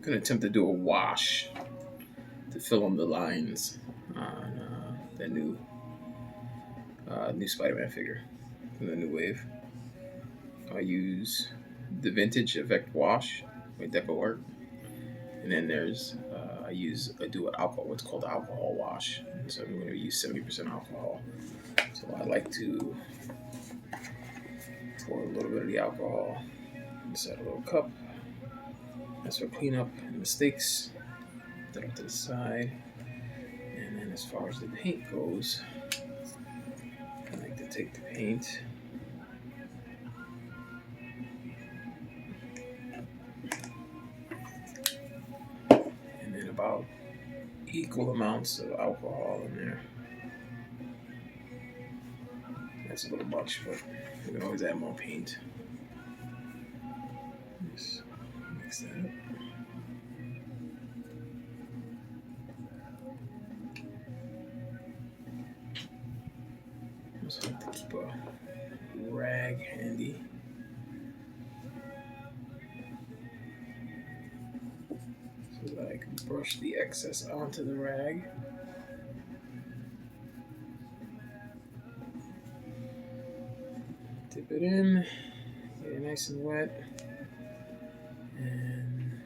gonna attempt to do a wash to fill in the lines on the new Spider-Man figure from the new wave. I use the vintage Effect Wash by Deco Art, and then I do an alcohol, what's called alcohol wash. So I'm going to use 70% alcohol. So I like to pour a little bit of the alcohol inside a little cup. That's for cleanup and mistakes. Put that off to the side. And then as far as the paint goes, I like to take the paint and then about equal amounts of alcohol in there. That's a little much, but you can always add more paint. Just mix that up. Also like to keep a rag handy. So that I can brush the excess onto the rag. Dip it in, get it nice and wet, and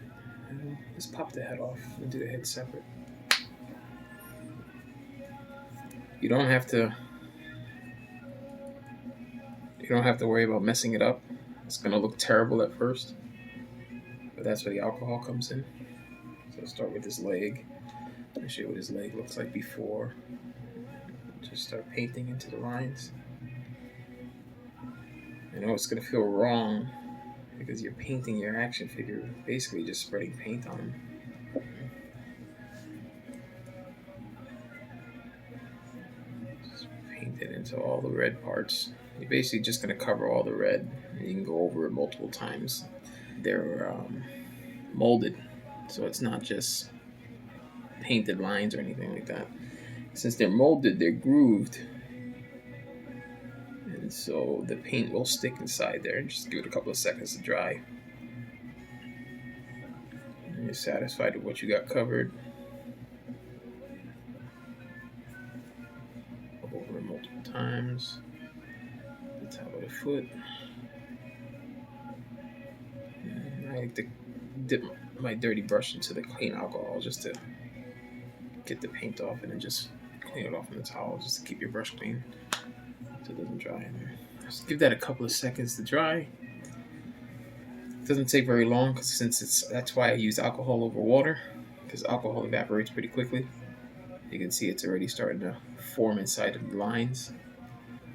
just pop the head off and do the head separate. You don't have to worry about messing it up. It's gonna look terrible at first, but that's where the alcohol comes in. So I'll start with his leg. I'll show you what his leg looks like before. Just start painting into the lines. I know it's gonna feel wrong because you're painting your action figure, basically just spreading paint on him. Just paint it into all the red parts. You're basically just gonna cover all the red, and you can go over it multiple times. They're molded, so it's not just painted lines or anything like that. Since they're molded, they're grooved, and so the paint will stick inside there. Just give it a couple of seconds to dry. And you're satisfied with what you got covered. Go over it multiple times. The top of the foot. And I like to dip my dirty brush into the clean alcohol just to get the paint off, and then just clean it off in the towel just to keep your brush clean so it doesn't dry in there. Just give that a couple of seconds to dry. It doesn't take very long that's why I use alcohol over water, because alcohol evaporates pretty quickly. You can see it's already starting to form inside of the lines.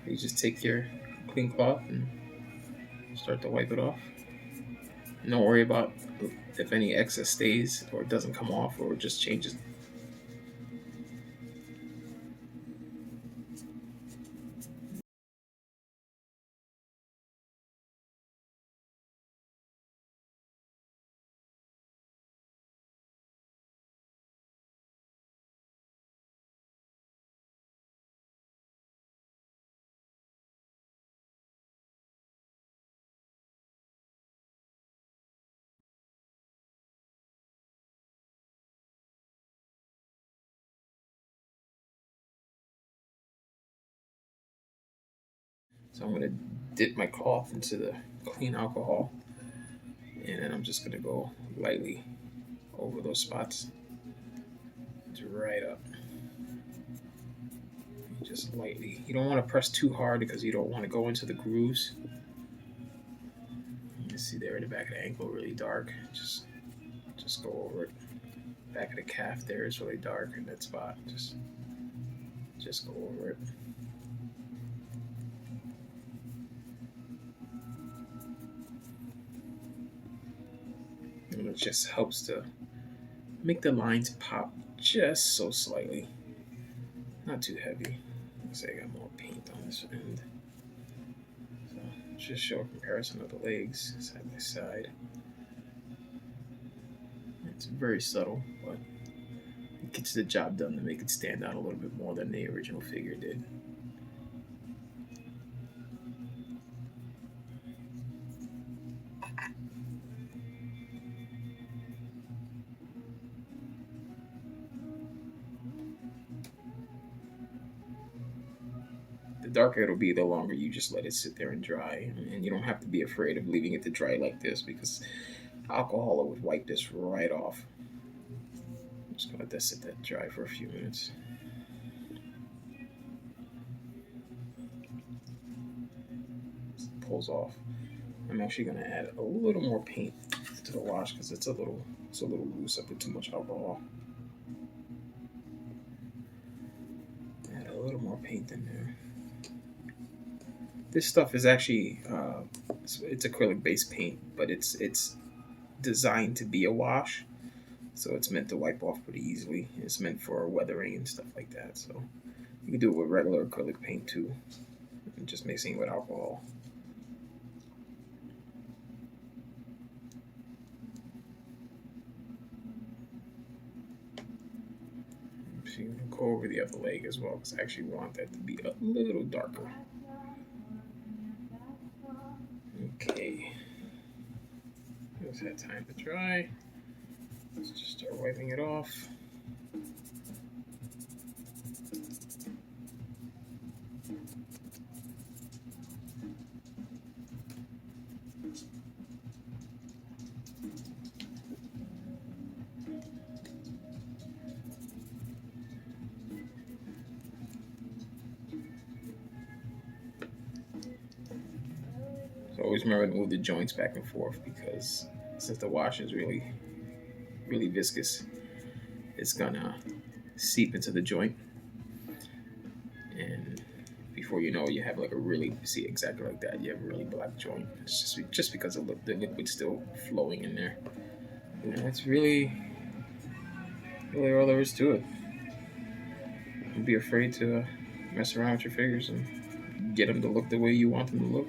You just take your clean cloth and start to wipe it off. And don't worry about if any excess stays or it doesn't come off or it just changes. So I'm going to dip my cloth into the clean alcohol, and then I'm just going to go lightly over those spots. Right up. Just lightly. You don't want to press too hard because you don't want to go into the grooves. You can see there in the back of the ankle, really dark. Just go over it. Back of the calf there is really dark in that spot. Just go over it. And it just helps to make the lines pop just so slightly. Not too heavy. Let's say I got more paint on this end. So just show a comparison of the legs side by side. It's very subtle, but it gets the job done to make it stand out a little bit more than the original figure did. darker it'll be, the longer you just let it sit there and dry. And you don't have to be afraid of leaving it to dry like this, because alcohol would wipe this right off. I'm just gonna let that sit that dry for a few minutes. Pulls off. I'm actually gonna add a little more paint to the wash because it's a little loose. I put too much alcohol. Add a little more paint in there. This stuff is actually it's acrylic based paint, but it's designed to be a wash, so it's meant to wipe off pretty easily. It's meant for weathering and stuff like that. So you can do it with regular acrylic paint too, and just mixing it with alcohol. So you can go over the other leg as well, because I actually want that to be a little darker. Okay. Just had time to dry. Let's just start wiping it off. So always remember to move the joints back and forth, because since the wash is really viscous, it's gonna seep into the joint, and before you know, you have like a really, see, exactly like that, you have a really black joint. It's just because of the liquid's still flowing in there. And that's really all there is to it. Don't be afraid to mess around with your figures and get them to look the way you want them to look.